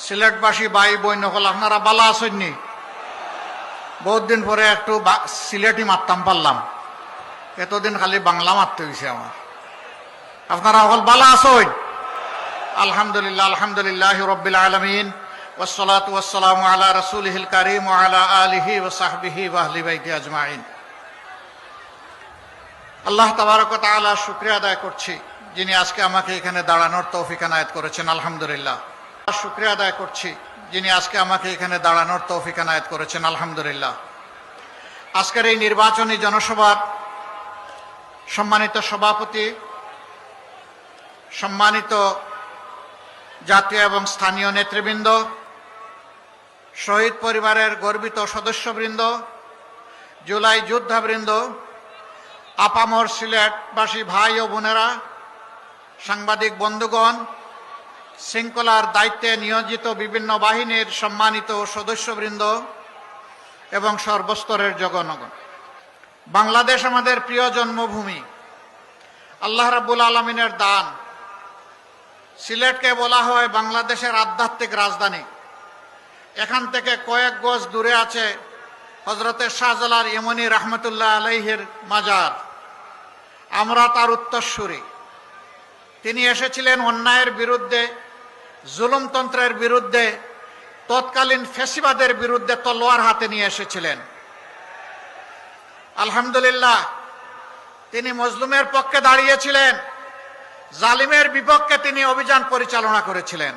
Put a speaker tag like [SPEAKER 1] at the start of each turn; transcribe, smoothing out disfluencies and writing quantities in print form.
[SPEAKER 1] সিলেটবাসী ভাই বোন হল আপনারা বালা আসেননি? বহুত দিন পরে একটু সিলেটি মারতাম পারলাম, এতদিন খালি বাংলা মারতে হয়েছে আমার। আপনারা হল বালা আসেন? আলহামদুলিল্লাহ, আলহামদুলিল্লাহ রব্বিল আলামিন, ওয়াসসালাতু ওয়াসসালামু আলা রাসূলিহিল কারীম ওয়া আলা আলিহি ওয়া সাহবিহি ওয়া আহলি বাইতি আজমাইন। আল্লাহ তাবারক ওয়া তাআলা শুকরিয়া আদায় করছি যিনি আজকে আমাকে এখানে দাঁড়ানোর তৌফিক এনায়েত করেছেন। আলহামদুলিল্লাহ। শুকরিয়া আদায় করছি যিনি আজকে আমাকে এখানে দাঁড়ানোর তৌফিক এনায়েত করেছেন। আলহামদুলিল্লাহ। আজকের এই নির্বাচনী জনসভার সম্মানিত সভাপতি, সম্মানিত জাতীয় এবং স্থানীয় নেতৃবৃন্দ, শহীদ পরিবারের গর্বিত সদস্যবৃন্দ, জুলাই যোদ্ধাবৃন্দ, আপামর সিলেটবাসী ভাই ও বোনেরা, সাংবাদিক বন্ধুগণ, শৃঙ্খলার দায়িত্বে নিয়োজিত বিভিন্ন বাহিনীর সম্মানিত সদস্যবৃন্দ এবং সর্বস্তরের জনগণ, বাংলাদেশ আমাদের প্রিয় জন্মভূমি, আল্লাহ রাব্বুল আলামিনের দান। সিলেটকে বলা হয় বাংলাদেশের আধ্যাত্মিক রাজধানী। এখান থেকে কয়েক গজ দূরে আছে হযরতে শাহজালাল ইমানি রাহমাতুল্লাহ আলাইহির মাজার। আমরা তার উত্তরসূরি। তিনি এসেছিলেন অন্যায়ের বিরুদ্ধে, জুলুমতন্ত্রের বিরুদ্ধে, তৎকালীন ফ্যাসিবাদের বিরুদ্ধে তলোয়ার হাতে নিয়ে এসেছিলেন। আলহামদুলিল্লাহ, তিনি মজলুমের পক্ষে দাঁড়িয়েছিলেন, জালিমের বিপক্ষে তিনি অভিযান পরিচালনা করেছিলেন।